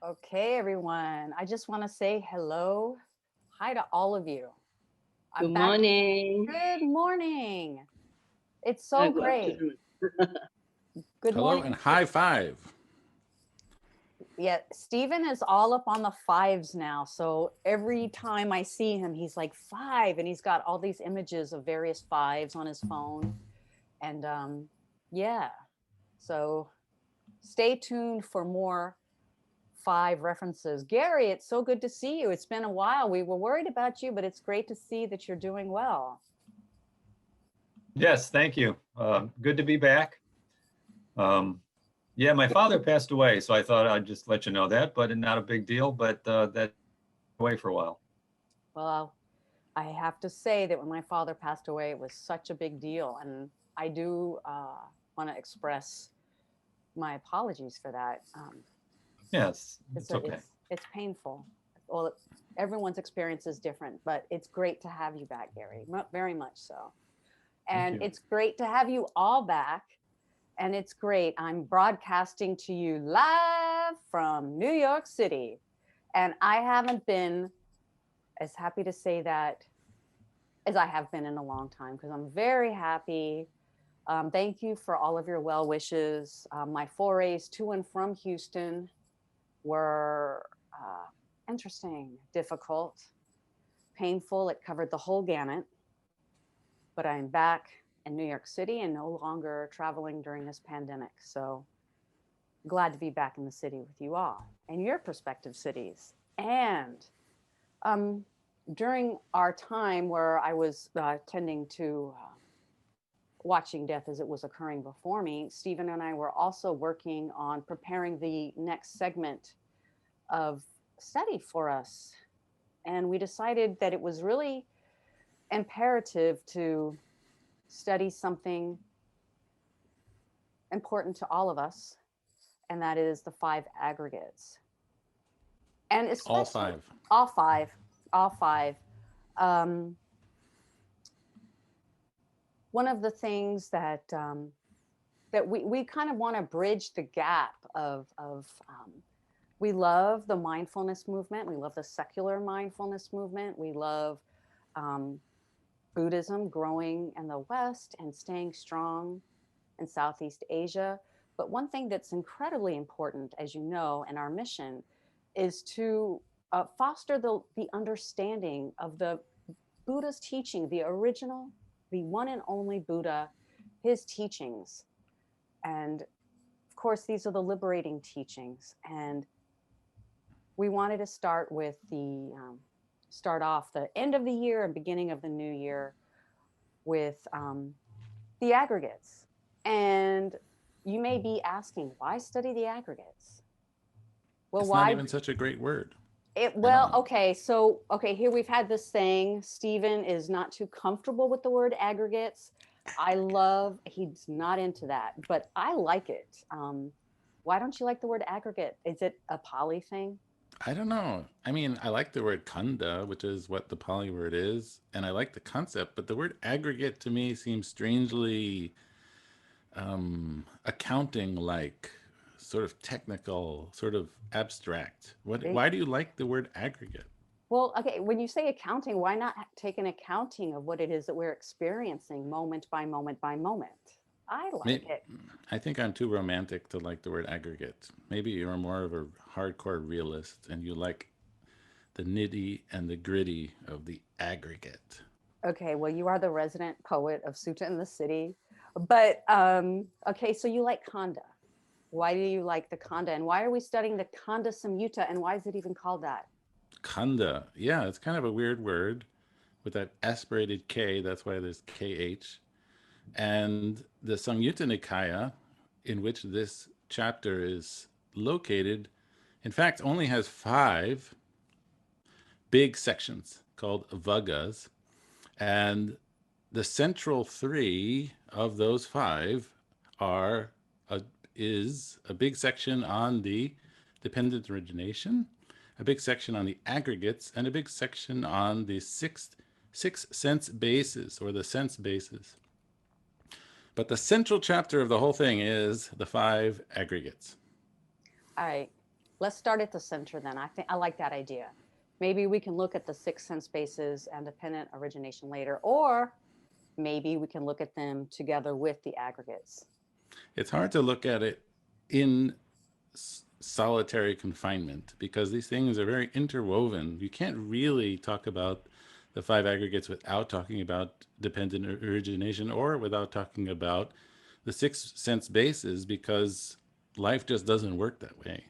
Okay, everyone. I just want to say hello. Hi to all of you. I'm Good back. morning. Good morning. It's so Good great. afternoon. Good Hello morning. and high five. Yeah, Stephen is all up on the fives now. So every time I see him, he's like five, and he's got all these images of various fives on his phone. And yeah, so stay tuned for more five references. Gary, it's so good to see you. It's been a while. We were worried about you, but it's great to see that you're doing well. Yes, thank you. Good to be back. Yeah, my father passed away, so I thought I'd just let you know that, but not a big deal. But that away for a while. Well, I have to say that when my father passed away, it was such a big deal. And I do want to express my apologies for that. Yes, It's, it's a, okay. it's painful. Well, everyone's experience is different, but it's great to have you back, Gary, very much so. Thank And you. it's great to have you all back. And it's great. I'm broadcasting to you live from New York City. And I haven't been as happy to say that as I have been in a long time because I'm very happy. Thank you for all of your well wishes. My forays to and from Houston were interesting, difficult, painful. It covered the whole gamut. But I'm back in New York City and no longer traveling during this pandemic. So glad to be back in the city with you all and your prospective cities. And um, during our time where I was tending to watching death as it was occurring before me, Stephen and I were also working on preparing the next segment of study for us. And we decided that it was really imperative to study something important to all of us, and that is the five aggregates. And All especially five. all five, all five. Um, One of the things that we kind of want to bridge the gap of we love the mindfulness movement. We love the secular mindfulness movement. We love um, Buddhism growing in the West and staying strong in Southeast Asia. But one thing that's incredibly important, as you know, in our mission is to foster the understanding of the Buddha's teaching, the original, the one and only Buddha, his teachings. And of course, these are the liberating teachings. And we wanted to start off the end of the year and beginning of the new year with the aggregates. And you may be asking, why study the aggregates? Well, It's not why even such a great word. it I don't well, know. okay, so okay, here we've had this saying, Stephen is not too comfortable with the word aggregates. He's not into that, but I like it. Why don't you like the word aggregate? Is it a poly thing? I don't know. I mean, I like the word kanda, which is what the Pali word is, and I like the concept, but the word aggregate to me seems strangely accounting like, sort of technical, sort of abstract. Eh, Why do you like the word aggregate? Well, okay, when you say accounting, why not take an accounting of what it is that we're experiencing moment by moment by moment? I like Maybe, it. I think I'm too romantic to like the word aggregate. Maybe you're more of a hardcore realist and you like the nitty and the gritty of the aggregate. Okay, well, you are the resident poet of Sutta in the City. But okay, so you like Kanda. Why do you like the Kanda? And why are we studying the Kanda Samyutta? And why is it even called that? Kanda. Yeah, it's kind of a weird word with that aspirated K. That's why there's KH. And the Samyutta Nikaya, in which this chapter is located, in fact, only has five big sections called Vagas. And the central three of those five are a, is a big section on the dependent origination, a big section on the aggregates, and a big section on the six sense bases or the sense bases. But the central chapter of the whole thing is the five aggregates. All right. let's start at the center then. I think I like that idea. Maybe we can look at the six sense bases and dependent origination later, or maybe we can look at them together with the aggregates. It's hard to look at it in solitary confinement because these things are very interwoven. You can't really talk about the five aggregates without talking about dependent origination or without talking about the six sense bases, because life just doesn't work that way.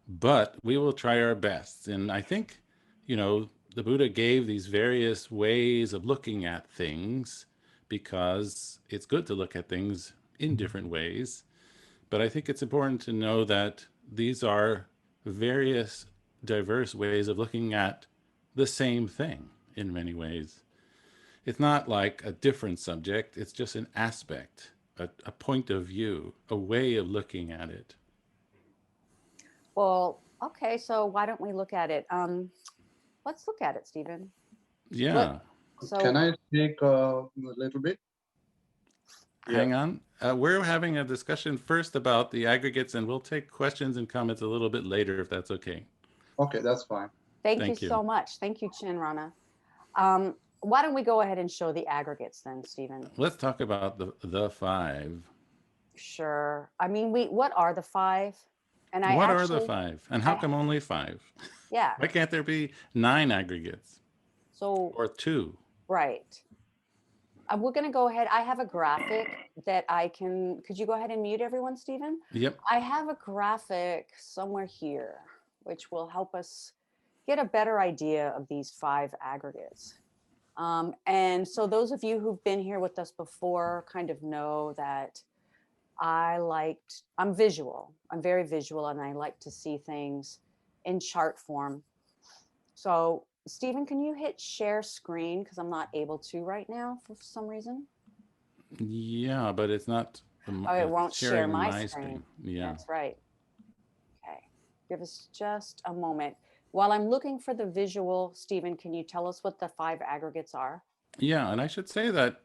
But we will try our best. And I think, the Buddha gave these various ways of looking at things because it's good to look at things in different ways. But I think it's important to know that these are various diverse ways of looking at the same thing in many ways. It's not like a different subject, it's just an aspect, a point of view, a way of looking at it. Well, okay, so why don't we look at it? Let's look at it, Stephen. Yeah. Can So I speak a little bit? Hang on. We're having a discussion first about the aggregates, and we'll take questions and comments a little bit later if that's okay. Okay, that's fine. thank you Thank you. so much. Thank you, Chin Rana. Why don't we go ahead and show the aggregates then, Stephen? Let's talk about the five. Sure. I mean, what are the five? And What are the five? And how I- come only five? Yeah. Why can't there be 9 aggregates So or 2? right. We're going to go ahead. I have a graphic that I can. Could you go ahead and mute everyone, Stephen? Yep. I have a graphic somewhere here, which will help us get a better idea of these five aggregates. And so those of you who've been here with us before kind of know that I'm visual. I'm very visual, and I like to see things in chart form. So Stephen, can you hit share screen? Because I'm not able to right now for some reason. Yeah, but it's not Oh, it won't share sharing my screen. Yeah. That's right. Okay. Give us just a moment. While I'm looking for the visual, Stephen, can you tell us what the five aggregates are? Yeah, and I should say that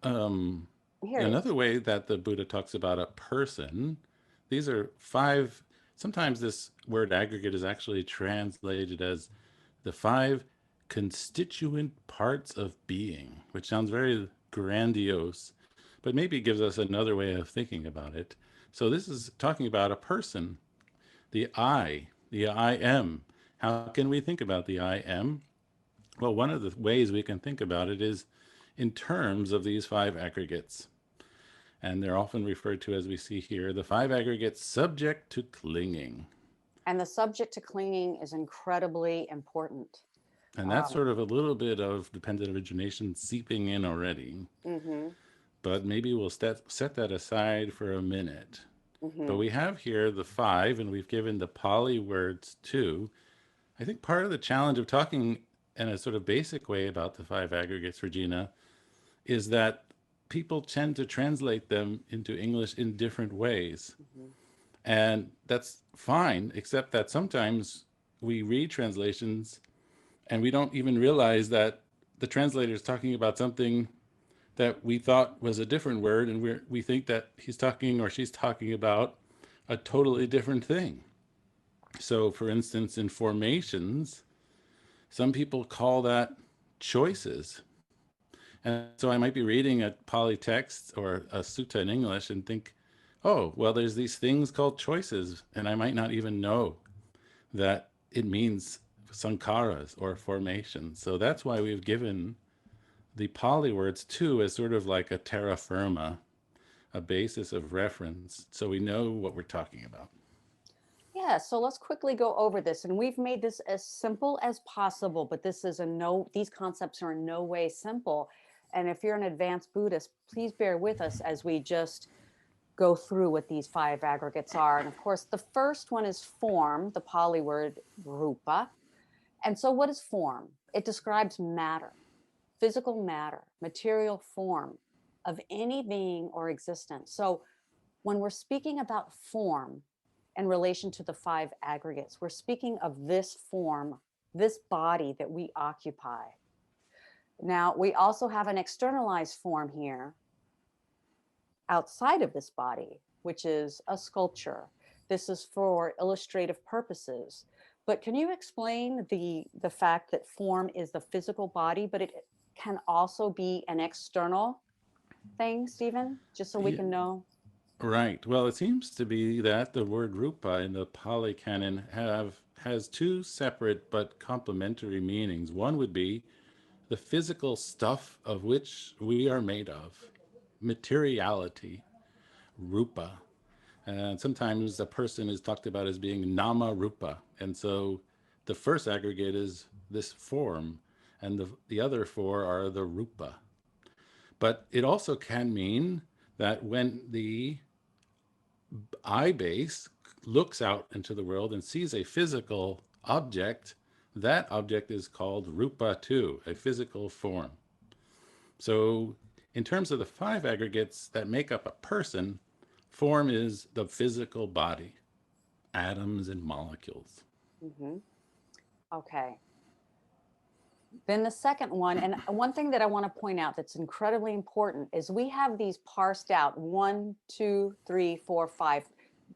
Here it is. another way that the Buddha talks about a person, these are five. Sometimes this word aggregate is actually translated as the five constituent parts of being, which sounds very grandiose, but maybe gives us another way of thinking about it. So this is talking about a person, the I am. How can we think about the I am? Well, one of the ways we can think about it is in terms of these five aggregates. And they're often referred to, as we see here, the five aggregates subject to clinging. And the subject to clinging is incredibly important. And that's sort of a little bit of dependent origination seeping in already. Mm-hmm. But maybe we'll set that aside for a minute. Mm-hmm. But we have here the five, and we've given the Pali words too. I think part of the challenge of talking in a sort of basic way about the five aggregates, Regina, is that people tend to translate them into English in different ways. Mm-hmm. And that's fine, except that sometimes we read translations and we don't even realize that the translator is talking about something that we thought was a different word, and we think that he's talking or she's talking about a totally different thing. So, for instance, in formations, some people call that choices. And so I might be reading a Pali text or a sutta in English and think, oh, well, there's these things called choices, and I might not even know that it means sankharas or formations. So that's why we've given the Pali words too as sort of like a terra firma, a basis of reference, so we know what we're talking about. Yeah, so let's quickly go over this. And we've made this as simple as possible, but these concepts are in no way simple. And if you're an advanced Buddhist, please bear with us as we just go through what these five aggregates are. And of course, the first one is form, the Pali word rupa. And so what is form? It describes matter, physical matter, material form of any being or existence. So when we're speaking about form in relation to the five aggregates, we're speaking of this form, this body that we occupy. Now, we also have an externalized form here outside of this body, which is a sculpture. This is for illustrative purposes. But can you explain the fact that form is the physical body, but it can also be an external thing, Stephen? Just so we Yeah, can know. right. Well, it seems to be that the word rupa in the Pali Canon has two separate but complementary meanings. One would be the physical stuff of which we are made of, materiality, rupa. And sometimes a person is talked about as being nama rupa. And so the first aggregate is this form, and the other four are the rupa. But it also can mean that when the eye base looks out into the world and sees a physical object, that object is called rupa too, a physical form. So in terms of the five aggregates that make up a person, form is the physical body, atoms and molecules. Hmm. Okay. Then the second one, and one thing that I want to point out that's incredibly important is we have these parsed out 1, 2, 3, 4, 5.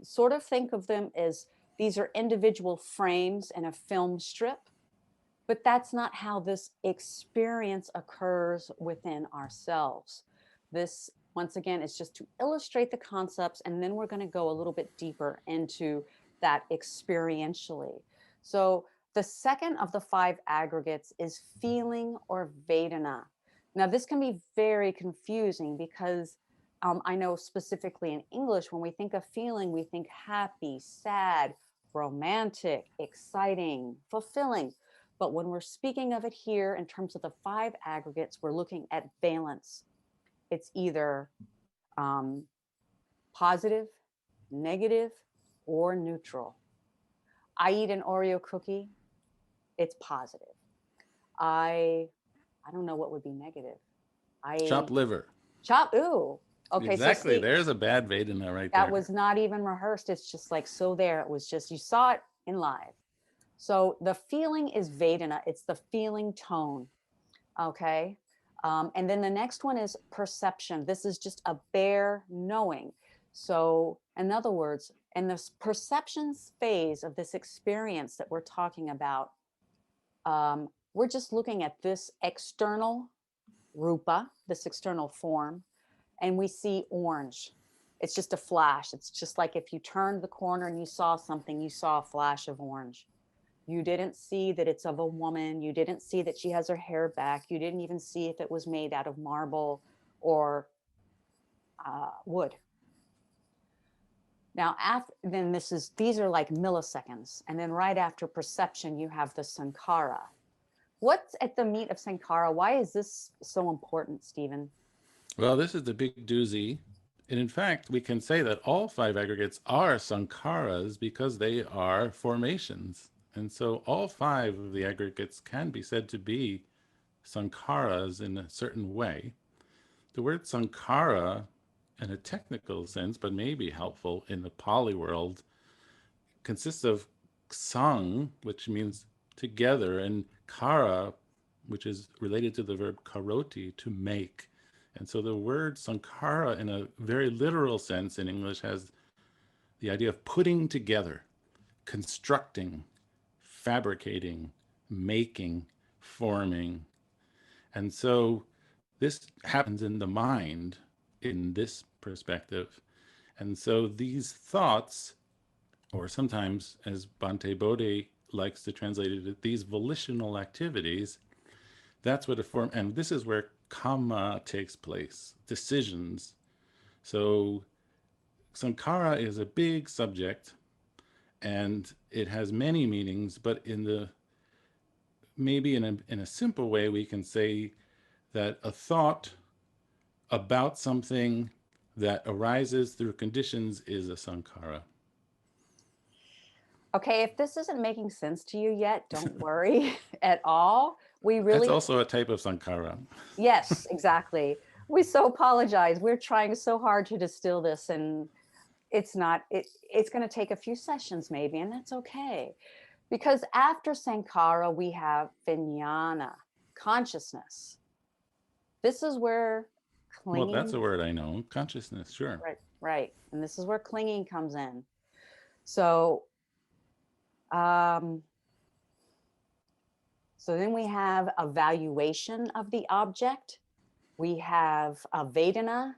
Sort of think of them as these are individual frames in a film strip, but that's not how this experience occurs within ourselves. This, once again, is just to illustrate the concepts, and then we're going to go a little bit deeper into that experientially. So the second of the five aggregates is feeling or Vedana. Now, this can be very confusing because I know specifically in English, when we think of feeling, we think happy, sad, romantic, exciting, fulfilling. But when we're speaking of it here in terms of the five aggregates, we're looking at valence. It's either um, positive, negative, or neutral. I eat an Oreo cookie, it's positive. I I don't know what would be negative. I Chopped liver. chop. Ooh. Okay, so Exactly. see, There's a bad Vedana right that there. was not even rehearsed. It's just like so there. It was just you saw it in live. So the feeling is Vedana. It's the feeling tone. Okay. And then the next one is perception. This is just a bare knowing. So, in other words, in this perceptions phase of this experience that we're talking about, we're just looking at this external rupa, this external form, and we see orange. It's just a flash. It's just like if you turned the corner and you saw something, you saw a flash of orange. You didn't see that it's of a woman. You didn't see that she has her hair back. You didn't even see if it was made out of marble or wood. Now, after, then these are like milliseconds. And then right after perception, you have the sankhara. What's at the meat of sankhara? Why is this so important, Stephen? Well, this is the big doozy. And in fact, we can say that all five aggregates are sankharas because they are formations. And so all five of the aggregates can be said to be sankharas in a certain way. The word sankhara, in a technical sense, but may be helpful in the Pali world, consists of sang, which means together, and kara, which is related to the verb karoti, to make. And so the word sankhara, in a very literal sense in English, has the idea of putting together, constructing, fabricating, making, forming. And so this happens in the mind in this perspective. And so these thoughts, or sometimes as Bhante Bodhi likes to translate it, these volitional activities, that's what a form, and this is where karma takes place, decisions. So sankhara is a big subject and it has many meanings, but maybe in a simple way, we can say that a thought about something that arises through conditions is a sankhara. Okay, if this isn't making sense to you yet, don't worry at all. We That's really, also a type of sankhara. yes, exactly. We so apologize. We're trying so hard to distill this, and it's not, it's going to take a few sessions maybe, and that's okay. Because after Sankara, we have Vijnana, consciousness. This is where Well, that's clinging, a word I know. Consciousness, sure. right, right. And this is where clinging comes in. So, um, so then we have evaluation of the object. We have a Vedana.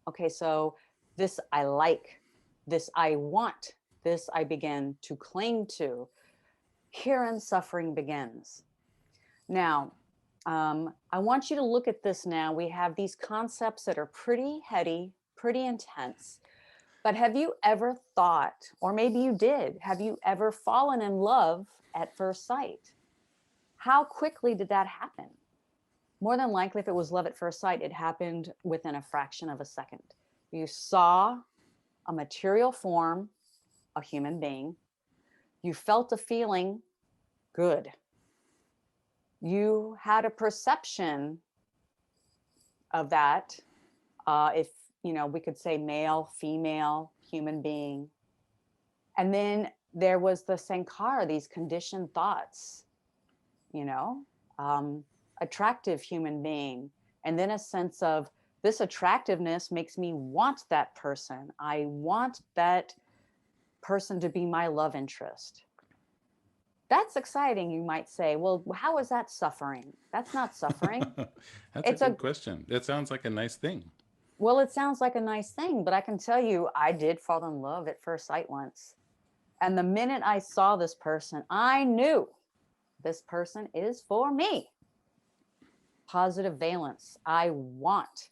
Okay, so this I like, this I want, this I begin to cling to. Herein suffering begins. Now, I want you to look at this now. We have these concepts that are pretty heady, pretty intense. But have you ever thought, or maybe you did, have you ever fallen in love at first sight? How quickly did that happen? More than likely, if it was love at first sight, it happened within a fraction of a second. You saw a material form, a human being. You felt a feeling, good. You had a perception of that. If, we could say male, female, human being. And then there was the sankara, these conditioned thoughts, attractive human being. And then a sense of this attractiveness makes me want that person. I want that person to be my love interest. That's exciting, you might say. Well, how is that suffering? That's not suffering. That's a good question. That sounds like a nice thing. Well, it sounds like a nice thing, but I can tell you, I did fall in love at first sight once. And the minute I saw this person, I knew this person is for me. Positive valence, I want.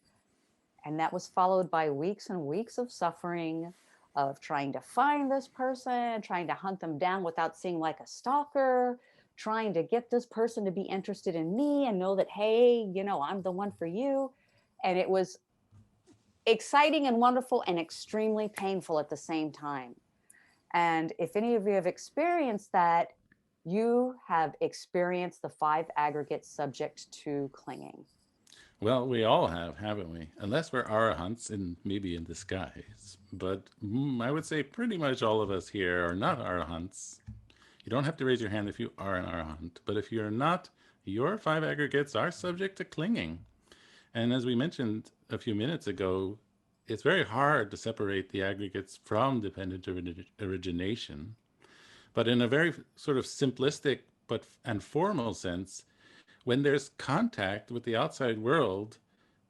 And that was followed by weeks and weeks of suffering, of trying to find this person, trying to hunt them down without seeing like a stalker, trying to get this person to be interested in me and know that, hey, I'm the one for you. And it was exciting and wonderful and extremely painful at the same time. And if any of you have experienced that, you have experienced the 5 aggregates subject to clinging. Well, we all have, haven't we? Unless we're arahants and maybe in disguise. But I would say pretty much all of us here are not arahants. You don't have to raise your hand if you are an arahant. But if you're not, your 5 aggregates are subject to clinging. And as we mentioned a few minutes ago, it's very hard to separate the aggregates from dependent origination. But in a very sort of simplistic and formal sense, when there's contact with the outside world,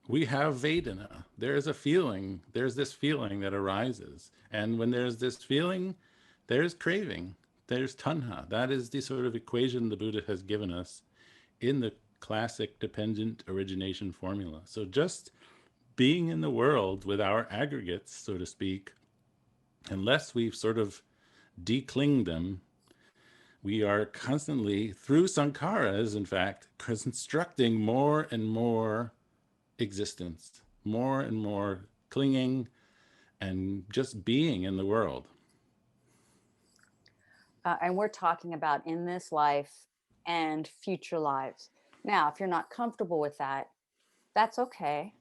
we have Vedana. There's a feeling, there's this feeling that arises. And when there's this feeling, there's craving, there's tanha. That is the sort of equation the Buddha has given us in the classic dependent origination formula. So just being in the world with our aggregates, so to speak, unless we've sort of declinged them, we are constantly, through sankharas, in fact, constructing more and more existence, more and more clinging and just being in the world. And we're talking about in this life and future lives. Now, if you're not comfortable with that, that's okay.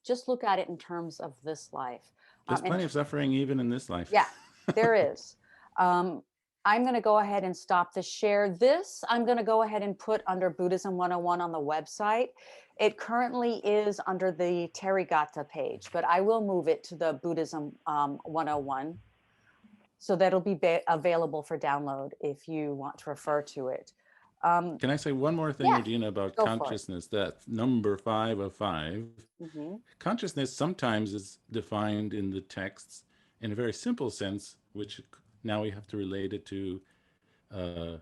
Just look at it in terms of this life. There's plenty of suffering even in this life. Yeah, there is. I'm going to go ahead and stop the share. This I'm going to go ahead and put under Buddhism 101 on the website. It currently is under the Therigatha page, but I will move it to the Buddhism 101. So that'll be available for download if you want to refer to it. Can I say one more thing, Yeah, Regina, about go for consciousness? That number 5 of 5. Mm-hmm. Consciousness sometimes is defined in the texts in a very simple sense, which now we have to relate it to the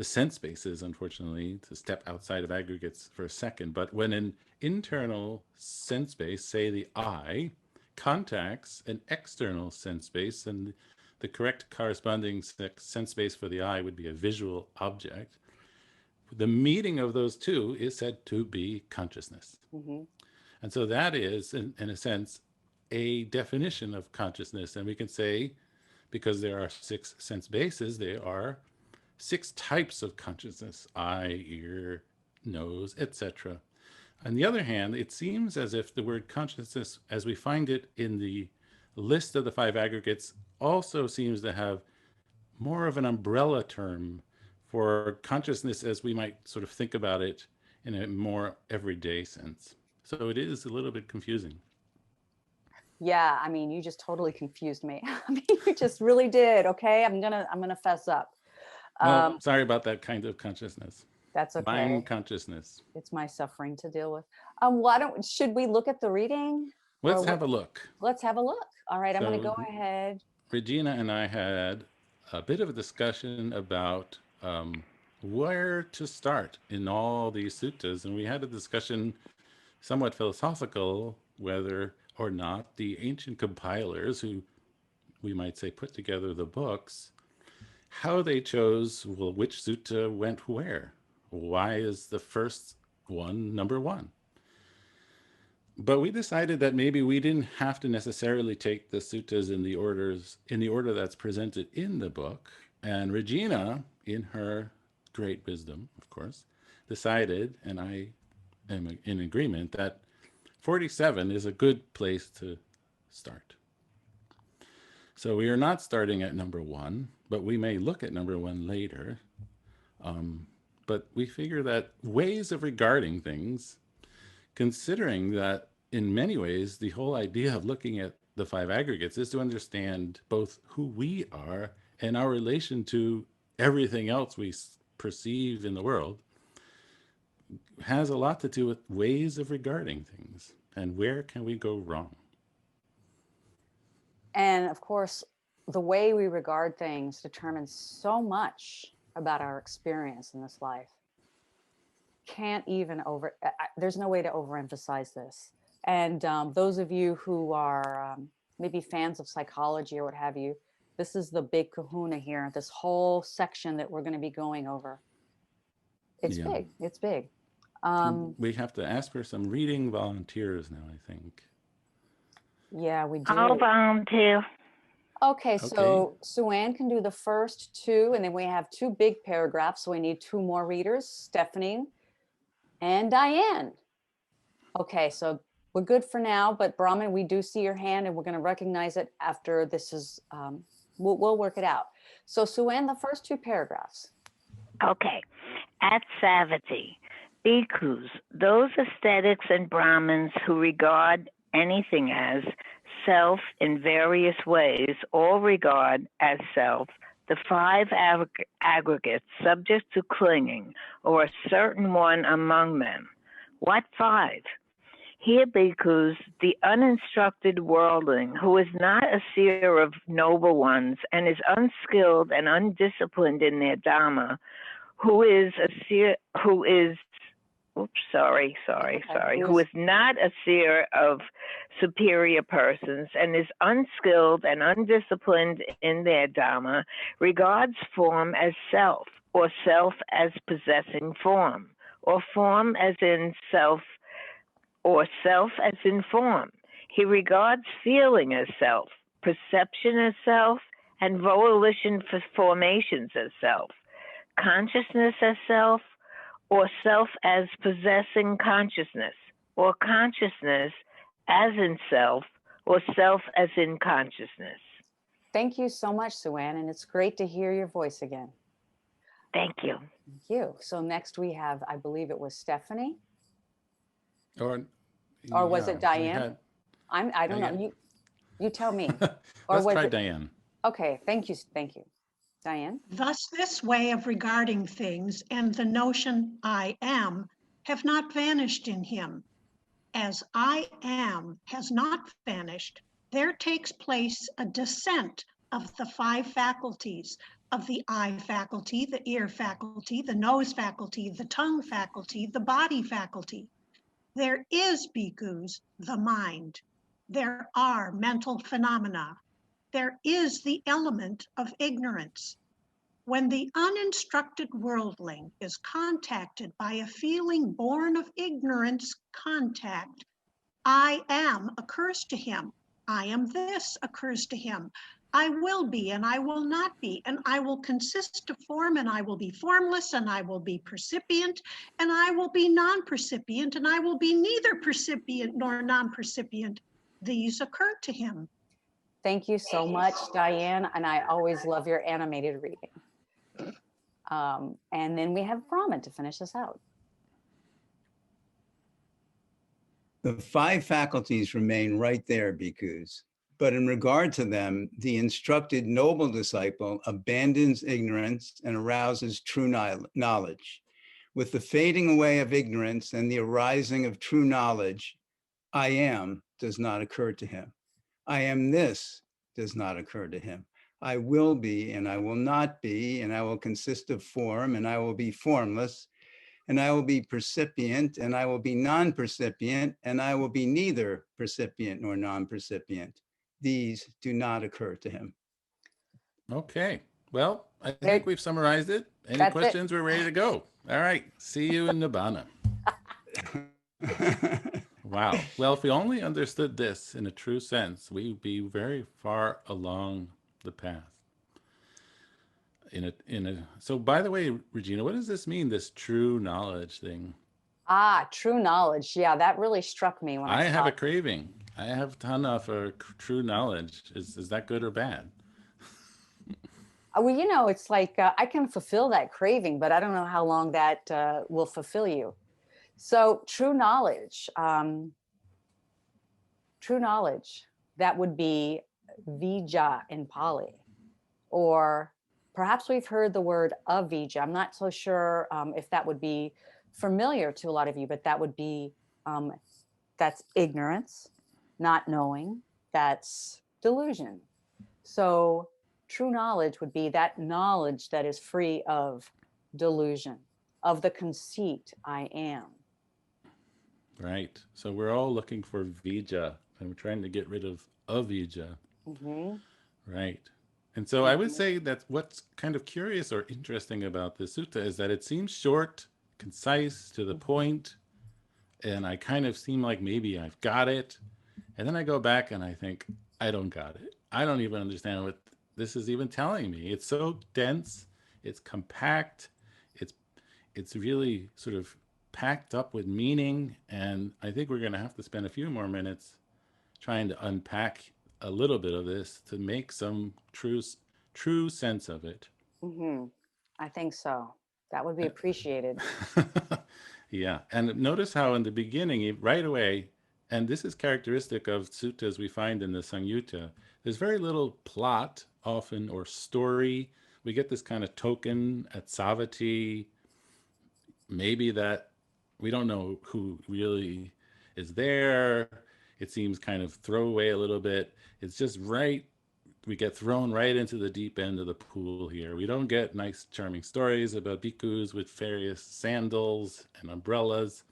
sense bases, unfortunately, to step outside of aggregates for a second. But when an internal sense base, say the I, contacts an external sense base, and the correct corresponding sense base for the I would be a visual object, the meeting of those two is said to be consciousness. Mm-hmm. And so that is, in a sense, a definition of consciousness. And we can say, because there are 6 sense bases, there are 6 types of consciousness: eye, ear, nose, etc. On the other hand, it seems as if the word consciousness, as we find it in the list of the 5 aggregates, also seems to have more of an umbrella term for consciousness as we might sort of think about it in a more everyday sense. So it is a little bit confusing. Yeah, I mean, you just totally confused me. I mean, you just really did. Okay, I'm gonna fess up. Well, sorry about that kind of consciousness. That's okay. Mind consciousness. It's my suffering to deal with. Should we look at the reading? Let's Or have a look. Let's have a look. All right, I'm gonna So go ahead. Regina and I had a bit of a discussion about where to start in all these suttas, and we had a discussion somewhat philosophical whether or not the ancient compilers, who we might say put together the books, how they chose, well, which sutta went where. Why is the first one number one? But we decided that maybe we didn't have to necessarily take the suttas in the order that's presented in the book. And Regina, in her great wisdom, of course, decided, and I am in agreement, that 47 is a good place to start. So we are not starting at number one, but we may look at number one later. But we figure that ways of regarding things, considering that in many ways, the whole idea of looking at the five aggregates is to understand both who we are and our relation to everything else we perceive in the world, has a lot to do with ways of regarding things and where can we go wrong. And of course, the way we regard things determines so much about our experience in this life. There's no way to overemphasize this. And those of you who are maybe fans of psychology or what have you, this is the big kahuna here, this whole section that we're going to be going over. It's big. It's big. We have to ask for some reading volunteers now, I think. Yeah, we do. I'll volunteer. Okay, so Sue-Ann can do the first two, and then we have two big paragraphs, so we need two more readers, Stephanie and Diane. Okay, so we're good for now, but Brahman, we do see your hand, and we're going to recognize it after this is, we'll work it out. So Sue-Ann, the first two paragraphs. Okay. At Savatthi, bhikkhus, those ascetics and Brahmins who regard anything as self in various ways, all regard as self the five aggregates subject to clinging, or a certain one among them. What five? Here, bhikkhus, the uninstructed worldling, who is not a seer of noble ones and is unskilled and undisciplined in their dhamma, who is not a seer of superior persons and is unskilled and undisciplined in their dhamma, regards form as self, or self as possessing form, or form as in self, or self as in form. He regards feeling as self, perception as self, and volition for formations as self, consciousness as self, or self as possessing consciousness, or consciousness as in self, or self as in consciousness. Thank you so much, Sue-Ann, and it's great to hear your voice again. Thank you. Thank you. So next we have, I believe it was Stephanie. Or was it Diane? I don't Diane. know. You tell me. Let's try Diane. Okay, thank you. Diane? Thus, this way of regarding things and the notion I am have not vanished in him. As I am has not vanished, there takes place a descent of the five faculties, of the eye faculty, the ear faculty, the nose faculty, the tongue faculty, the body faculty. There is, bhikkhus, the mind. There are mental phenomena. There is the element of ignorance. When the uninstructed worldling is contacted by a feeling born of ignorance contact, I am occurs to him. I am this occurs to him. I will be and I will not be, and I will consist of form and I will be formless, and I will be percipient and I will be non-percipient, and I will be neither percipient nor non-percipient. These occur to him. Thank you so much, Diane, and I always love your animated reading. And then we have Brahman to finish us out. The 5 faculties remain right there, bhikkhus. But in regard to them, the instructed noble disciple abandons ignorance and arouses true knowledge. With the fading away of ignorance and the arising of true knowledge, I am does not occur to him. I am this does not occur to him. I will be and I will not be, and I will consist of form and I will be formless, and I will be percipient and I will be non-percipient, and I will be neither percipient nor non-percipient. These do not occur to him. Okay. Well, I think we've summarized it. Any That's questions? We're ready to go. All right. See you in Nibbana. Wow. Well, if we only understood this in a true sense, we would be very far along the path. So by the way, Regina, what does this mean, this true knowledge thing? Ah, true knowledge. Yeah, that really struck me when I I have saw a craving. I have tana for true knowledge. Is that good or bad? Well, you know, it's like I can fulfill that craving, but I don't know how long that will fulfill you. So true knowledge, that would be vijja in Pali, or perhaps we've heard the word avijja. I'm not so sure if that would be familiar to a lot of you, but that would be, that's ignorance, not knowing, that's delusion. So true knowledge would be that knowledge that is free of delusion, of the conceit I am. Right. So we're all looking for vijja, and we're trying to get rid of avijja. Mm-hmm. Right. And so I would say that what's kind of curious or interesting about this sutta is that it seems short, concise, to the point, and I kind of seem like maybe I've got it. And then I go back and I think, I don't got it. I don't even understand what this is even telling me. It's so dense, it's compact, it's really sort of packed up with meaning, and I think we're going to have to spend a few more minutes trying to unpack a little bit of this to make some true sense of it. Mm-hmm. I think so. That would be appreciated. Yeah, and notice how in the beginning, right away, and this is characteristic of suttas we find in the Samyutta, there's very little plot often or story. We get this kind of token at Savatthi, maybe that we don't know who really is there. It seems kind of throwaway a little bit. It's just right. We get thrown right into the deep end of the pool here. We don't get nice, charming stories about bhikkhus with various sandals and umbrellas.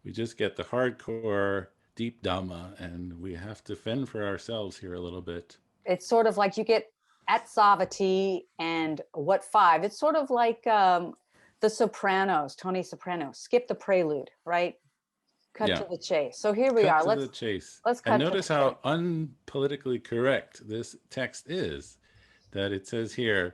We just get the hardcore, deep Dhamma, and we have to fend for ourselves here a little bit. It's sort of like you get at Savatthi and what 5? It's sort of like the Sopranos, Tony Soprano. Skip the prelude, right? Cut to the chase. So here we are. Cut to the chase. Let's cut and to notice the how chase. unpolitically correct this text is. That it says here,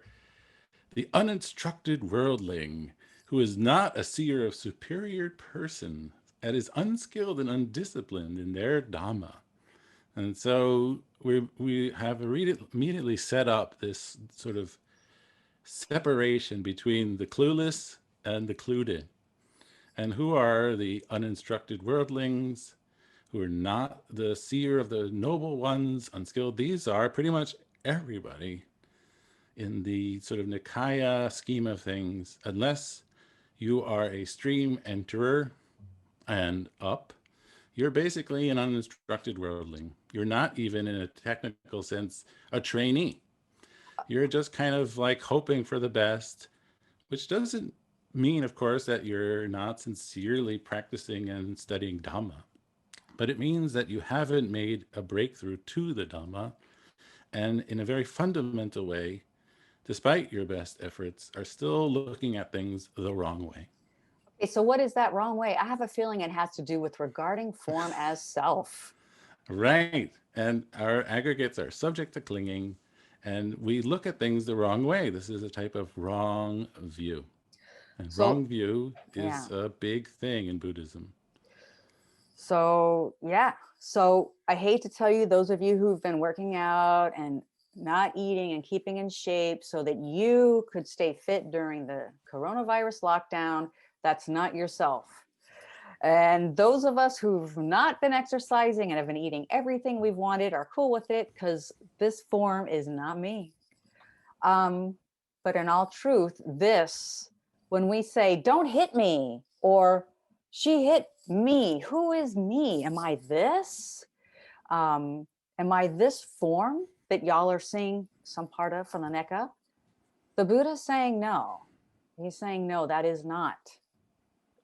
the uninstructed worldling, who is not a seer of superior person, and is unskilled and undisciplined in their Dhamma. And so we have immediately set up this sort of separation between the clueless and the clued in. And who are the uninstructed worldlings, who are not the seer of the noble ones, unskilled? These are pretty much everybody in the sort of Nikaya scheme of things, unless you are a stream enterer and up, you're basically an uninstructed worldling. You're not even in a technical sense a trainee. You're just kind of like hoping for the best, which doesn't mean, of course, that you're not sincerely practicing and studying Dhamma. But it means that you haven't made a breakthrough to the Dhamma, and in a very fundamental way, despite your best efforts, are still looking at things the wrong way. Okay, so what is that wrong way? I have a feeling it has to do with regarding form as self. Right. And our aggregates are subject to clinging, and we look at things the wrong way. This is a type of wrong view. And wrong view is a big thing in Buddhism. So, yeah. So I hate to tell you, those of you who've been working out and not eating and keeping in shape so that you could stay fit during the coronavirus lockdown, that's not yourself. And those of us who've not been exercising and have been eating everything we've wanted are cool with it because this form is not me. But in all truth, this, when we say, don't hit me, or she hit me, who is me? Am I this? Am I this form that y'all are seeing some part of from the neck up? The Buddha's saying no. He's saying, no, that is not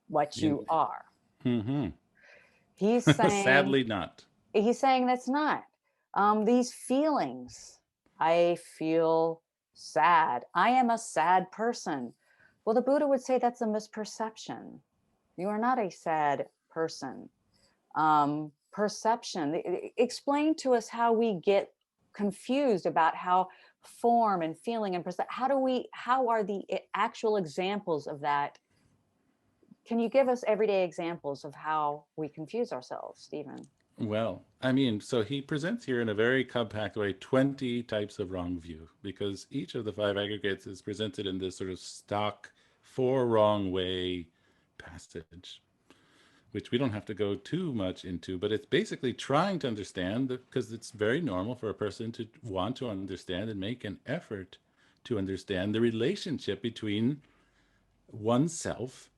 what you are. Mm-hmm. He's saying, sadly not. He's saying that's not. These feelings, I feel sad. I am a sad person. Well, the Buddha would say that's a misperception. You are not a sad person. Perception. Explain to us how we get confused about how form and feeling and how are the actual examples of that? Can you give us everyday examples of how we confuse ourselves, Stephen? Well, I mean, so he presents here in a very compact way 20 types of wrong view, because each of the 5 aggregates is presented in this sort of stock 4 wrong way passage, which we don't have to go too much into, but it's basically trying to understand, because it's very normal for a person to want to understand and make an effort to understand the relationship between oneself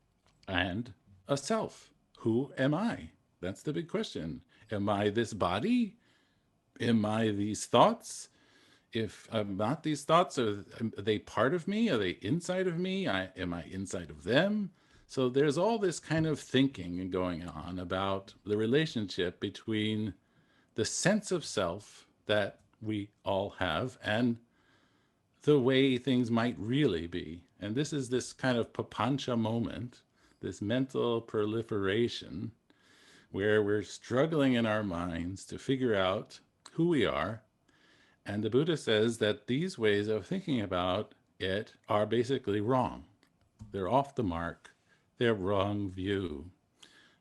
and a self. Who am I? That's the big question. Am I this body? Am I these thoughts? If I'm not these thoughts, are they part of me? Are they inside of me? Am I inside of them? So there's all this kind of thinking going on about the relationship between the sense of self that we all have and the way things might really be. And this is this kind of papancha moment, this mental proliferation, where we're struggling in our minds to figure out who we are. And the Buddha says that these ways of thinking about it are basically wrong. They're off the mark. They're wrong view.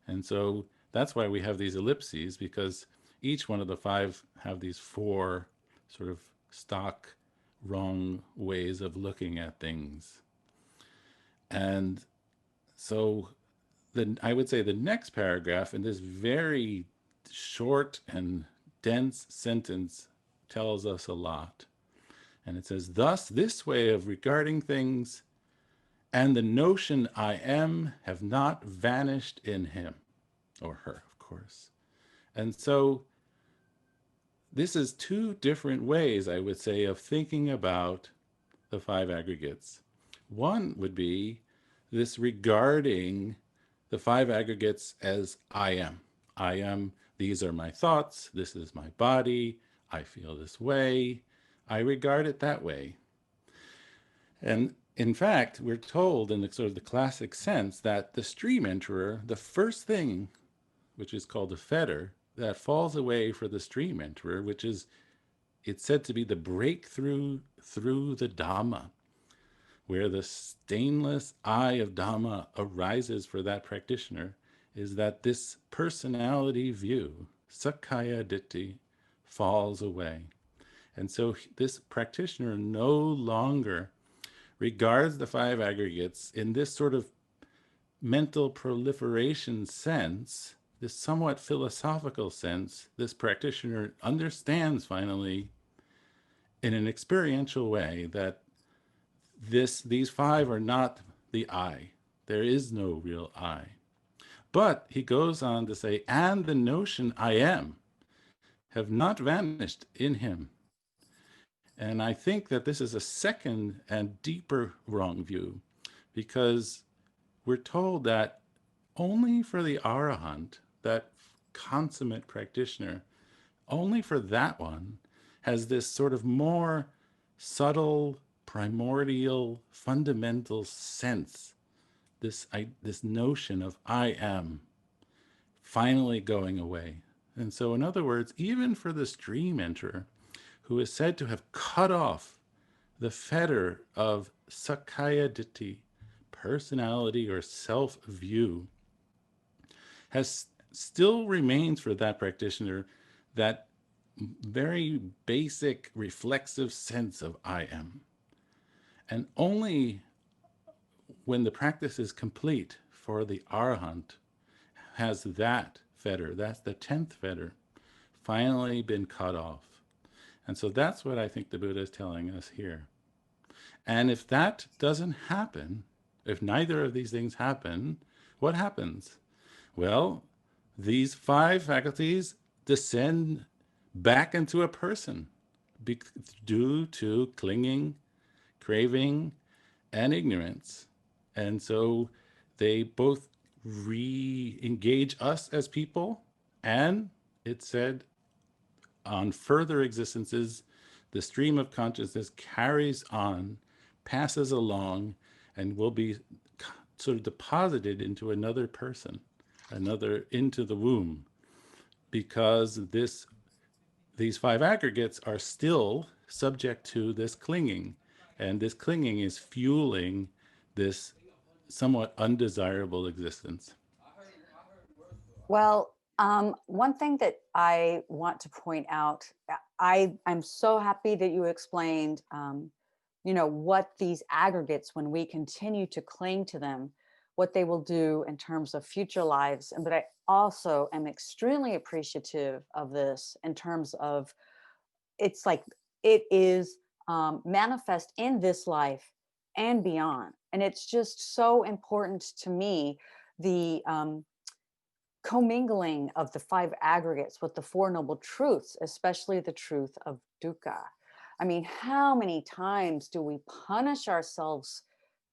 And so that's why we have these ellipses, because each one of the 5 have these 4 sort of stock wrong ways of looking at things. And so I would say the next paragraph in this very short and dense sentence tells us a lot. And it says, thus, this way of regarding things and the notion I am have not vanished in him, or her, of course. And so this is 2 different ways, I would say, of thinking about the 5 aggregates. One would be this regarding the 5 aggregates as I am. I am, these are my thoughts, this is my body, I feel this way. I regard it that way. And in fact, we're told in the sort of the classic sense that the stream enterer, the first thing, which is called the fetter, that falls away for the stream enterer, which is, it's said to be the breakthrough through the Dhamma, where the stainless eye of Dhamma arises for that practitioner, is that this personality view, Sakkaya Ditthi, falls away. And so this practitioner no longer regards the 5 aggregates in this sort of mental proliferation sense, this somewhat philosophical sense. This practitioner understands finally in an experiential way that these 5 are not the I. There is no real I. But he goes on to say, and the notion I am have not vanished in him. And I think that this is a second and deeper wrong view, because we're told that only for the Arahant, that consummate practitioner, only for that one has this sort of more subtle, primordial, fundamental sense, this notion of I am, finally going away. And so, in other words, even for the stream enterer, who is said to have cut off the fetter of Sakkaya Ditthi, personality or self-view, still remains for that practitioner that very basic reflexive sense of I am. And only when the practice is complete for the Arahant has that fetter, that's the 10th fetter, finally been cut off. And so that's what I think the Buddha is telling us here. And if that doesn't happen, if neither of these things happen, what happens? Well, these 5 faculties descend back into a person due to clinging, craving, and ignorance. And so they both re-engage us as people, and it said on further existences, the stream of consciousness carries on, passes along, and will be sort of deposited into another person, into the womb, because these 5 aggregates are still subject to this clinging, and this clinging is fueling this somewhat undesirable existence. Well, one thing that I want to point out, I'm so happy that you explained, what these aggregates, when we continue to cling to them, what they will do in terms of future lives. But I also am extremely appreciative of this in terms of, it's like it is manifest in this life and beyond. And it's just so important to me, the commingling of the 5 aggregates with the 4 noble truths, especially the truth of dukkha. I mean, how many times do we punish ourselves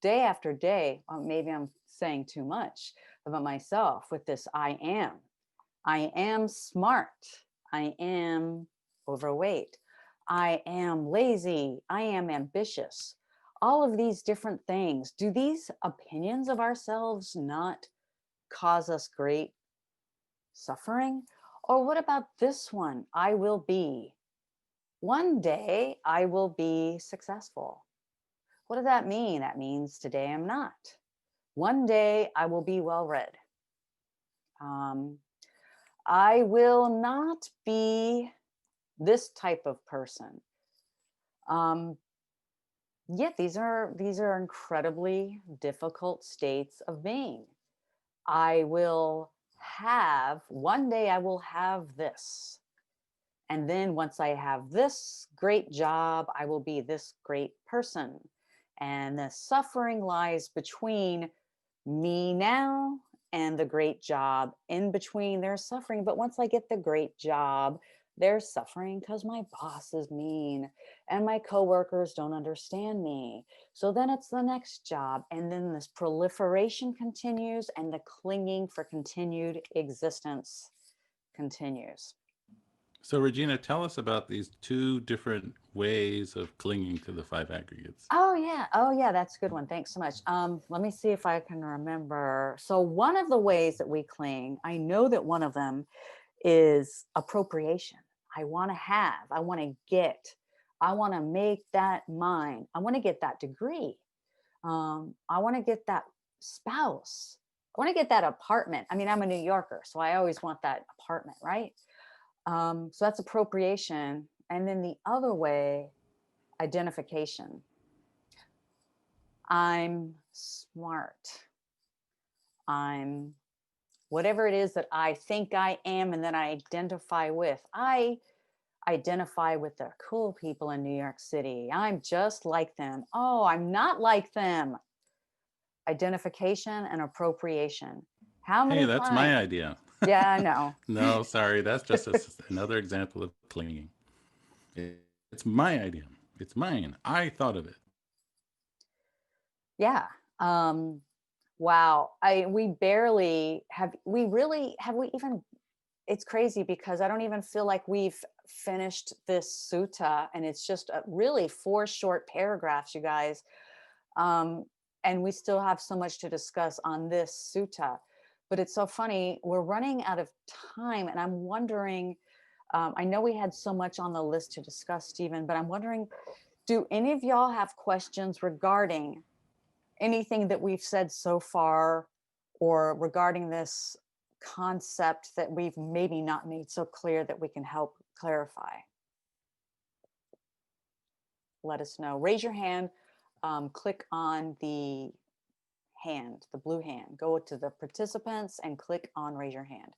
day after day? Maybe I'm saying too much about myself with this I am smart. I am overweight. I am lazy. I am ambitious. All of these different things. Do these opinions of ourselves not cause us great suffering? Or what about this one? I will be. One day I will be successful. What does that mean? That means today I'm not. One day I will be well read. I will not be this type of person. Yet these are incredibly difficult states of being. One day I will have this. And then once I have this great job, I will be this great person. And the suffering lies between me now and the great job. In between, there's suffering. But once I get the great job, there's suffering because my boss is mean and my coworkers don't understand me. So then it's the next job. And then this proliferation continues and the clinging for continued existence continues. So Regina, tell us about these 2 different ways of clinging to the 5 aggregates. Oh yeah, that's a good one. Thanks so much. Let me see if I can remember. So one of the ways that we cling, I know that one of them is appropriation. I want to have, I want to get, I want to make that mine. I want to get that degree. I want to get that spouse. I want to get that apartment. I mean, I'm a New Yorker, so I always want that apartment, right? So that's appropriation. And then the other way, identification. I'm smart. I'm whatever it is that I think I am and then I identify with. I identify with the cool people in New York City. I'm just like them. Oh, I'm not like them. Identification and appropriation. How many Hey, that's times? my idea. Yeah, I know. No, sorry, that's just another example of clinging. It's my idea. It's mine. I thought of it. Yeah. Wow. We even, it's crazy because I don't even feel like we've finished this sutta, and it's just really 4 short paragraphs, you guys. And we still have so much to discuss on this sutta. But it's so funny, we're running out of time, and I'm wondering, I know we had so much on the list to discuss, Stephen, but I'm wondering, do any of y'all have questions regarding anything that we've said so far, or regarding this concept that we've maybe not made so clear that we can help clarify? Let us know. Raise your hand, click on the hand, the blue hand. Go to the participants and click on raise your hand.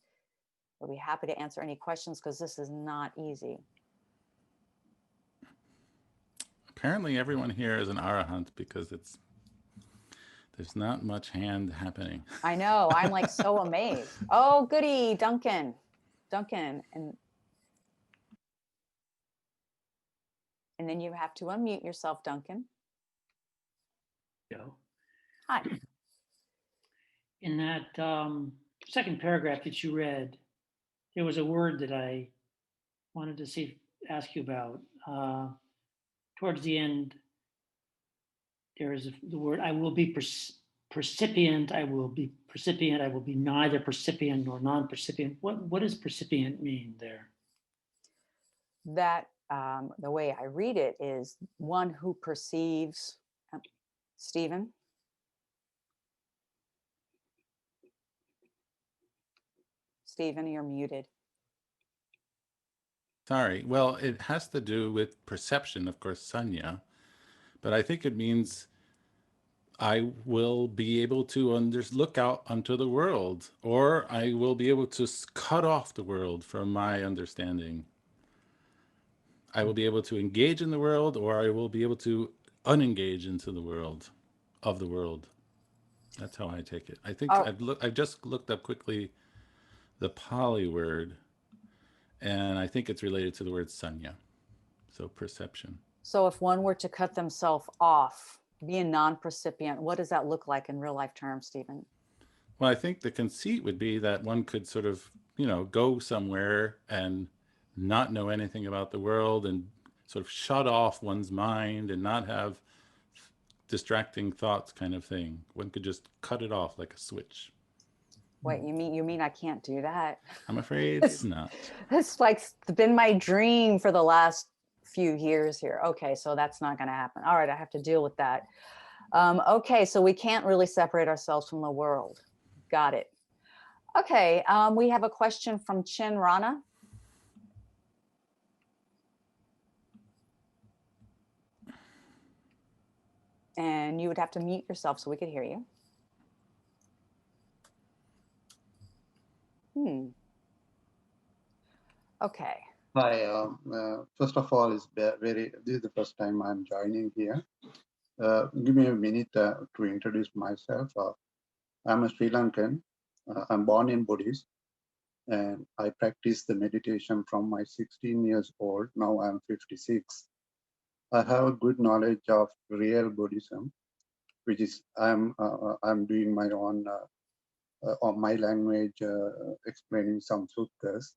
We'll be happy to answer any questions because this is not easy. Apparently everyone here is an arahant because there's not much hand happening. I know, I'm like so amazed. Oh, goody, Duncan. Duncan, and then you have to unmute yourself, Duncan. Go. Hi. In that second paragraph that you read, there was a word that I wanted to ask you about. Towards the end, there is the word, I will be percipient, I will be percipient, I will be neither percipient nor non-percipient. What does percipient mean there? That the way I read it is one who perceives. Stephen? Stephen, you're muted. Sorry. Well, it has to do with perception, of course, sanya. But I think it means I will be able to look out onto the world, or I will be able to cut off the world from my understanding. I will be able to engage in the world, or I will be able to unengage into the world of the world. That's how I take it. I think I've just looked up quickly the Pali word, and I think it's related to the word sanya. So perception. So if one were to cut themselves off, be a non-percipient, what does that look like in real life terms, Stephen? Well, I think the conceit would be that one could sort of, go somewhere and not know anything about the world and sort of shut off one's mind and not have distracting thoughts kind of thing. One could just cut it off like a switch. Wait, you mean I can't do that? I'm afraid not. It's like been my dream for the last few years here. Okay, so that's not going to happen. All right, I have to deal with that. Okay, so we can't really separate ourselves from the world. Got it. Okay, we have a question from Chin Rana. And you would have to mute yourself so we could hear you. Okay. Hi. First of all, this is the first time I'm joining here. Give me a minute to introduce myself. I'm a Sri Lankan. I'm born in Buddhist, and I practice the meditation from my 16 years old. Now I'm 56. I have a good knowledge of real Buddhism, which is I'm doing my own on my language, explaining some suttas,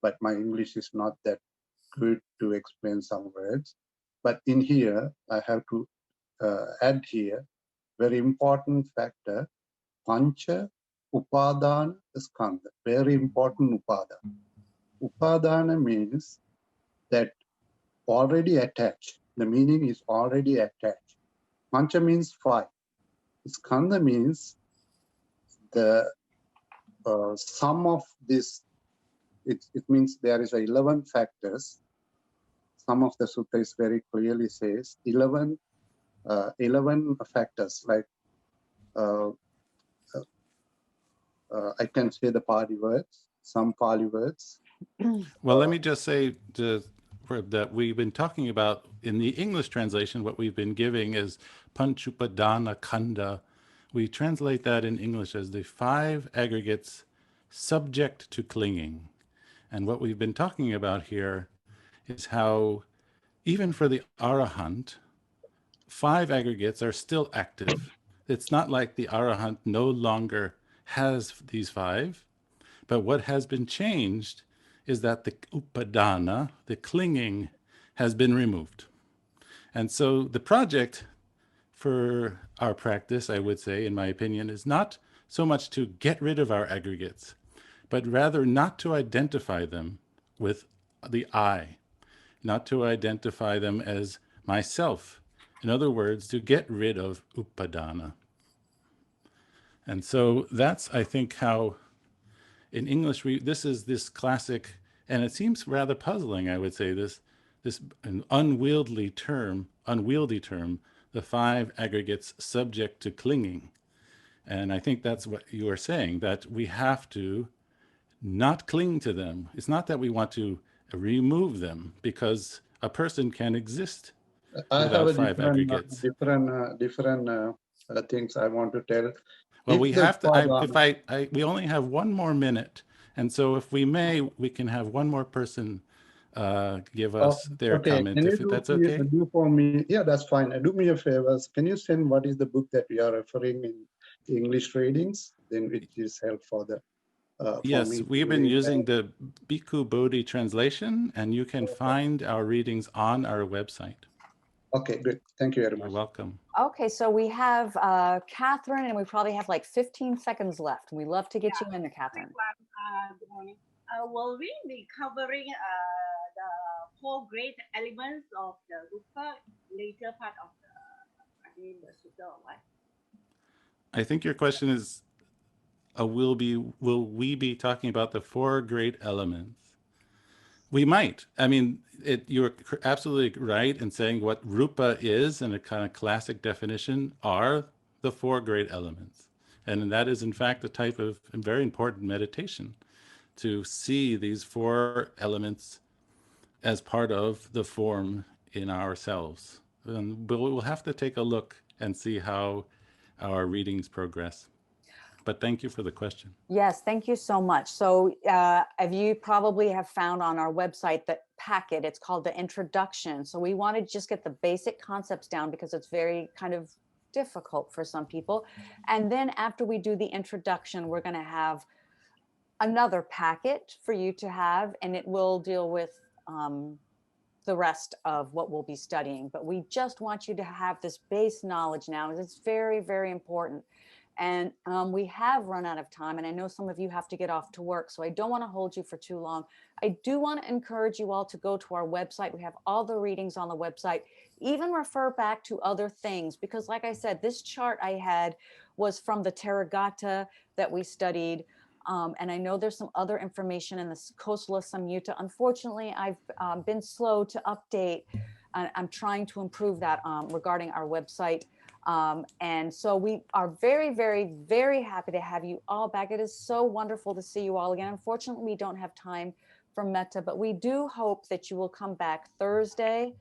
but my English is not that good to explain some words. But in here, I have to add here very important factor, pancha upadana skandha. Very important upadana. Upadana means that already attached. The meaning is already attached. Pancha means 5. Skandha means the sum of this. It means there is 11 factors. Some of the suttas very clearly says 11 factors, like I can say the Pali words, some Pali words. Well, let me just say that we've been talking about in the English translation, what we've been giving is Panchupadana Khanda. We translate that in English as the 5 aggregates subject to clinging. And what we've been talking about here is how even for the Arahant, 5 aggregates are still active. It's not like the Arahant no longer has these 5, but what has been changed is that the upadana, the clinging, has been removed. And so the project for our practice, I would say, in my opinion, is not so much to get rid of our aggregates, but rather not to identify them with the I, not to identify them as myself. In other words, to get rid of upadana. And so that's, I think, how in English, this is this classic, and it seems rather puzzling, I would say, this an unwieldy term, the 5 aggregates subject to clinging. And I think that's what you are saying, that we have to not cling to them. It's not that we want to remove them, because a person can exist I have without a five aggregates. different things I want to tell. Well, If we the have to, we only have one more minute. And so if we may, we can have one more person give us their okay, comment, can you if that's okay. do for me? Yeah, that's fine. Do me a favor. Can you send what is the book that we are referring in English readings? Then it is help for the for Yes, me. we've been using the Bhikkhu Bodhi translation, and you can find our readings on our website. Okay, good. Thank you very You're much. welcome. Okay, so we have Catherine, and we probably have like 15 seconds left. We love to get you in there, Catherine. Good morning. Will we be covering the 4 great elements of the Rupa later part of the Sutta or what? I think your question is, will we be talking about the 4 great elements? We might. I mean, you're absolutely right in saying what rupa is, and a kind of classic definition are the 4 great elements. And that is, in fact, a type of very important meditation, to see these 4 elements as part of the form in ourselves. But we'll have to take a look and see how our readings progress. But thank you for the question. Yes, thank you so much. So if you probably have found on our website that packet, it's called the introduction. So we want to just get the basic concepts down, because it's very kind of difficult for some people. And then after we do the introduction, we're going to have another packet for you to have, and it will deal with the rest of what we'll be studying. But we just want you to have this base knowledge now. It's very, very important. And we have run out of time, and I know some of you have to get off to work, so I don't want to hold you for too long. I do want to encourage you all to go to our website. We have all the readings on the website. Even refer back to other things, because like I said, this chart I had was from the Therigatha that we studied. And I know there's some other information in the Kosala Samyutta. Unfortunately, I've been slow to update. I'm trying to improve that regarding our website. And so we are very, very, very happy to have you all back. It is so wonderful to see you all again. Unfortunately, we don't have time for Metta, but we do hope that you will come back Thursday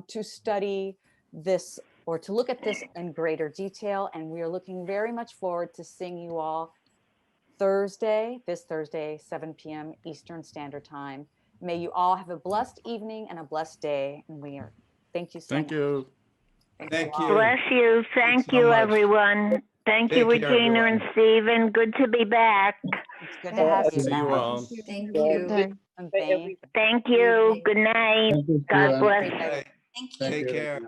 to study this, or to look at this in greater detail. And we are looking very much forward to seeing you all this Thursday, 7 p.m. Eastern Standard Time. May you all have a blessed evening and a blessed day. And thank you so much. Thank you. Thank you. Bless you. Thank so you, much. everyone. Thank you, Take care, Regina and everyone. Stephen. Good to be back. It's good to have you See you back. all. Thank you. And thank Thank you. Good night. Thank you, God Stephen. bless. Good night. Take care.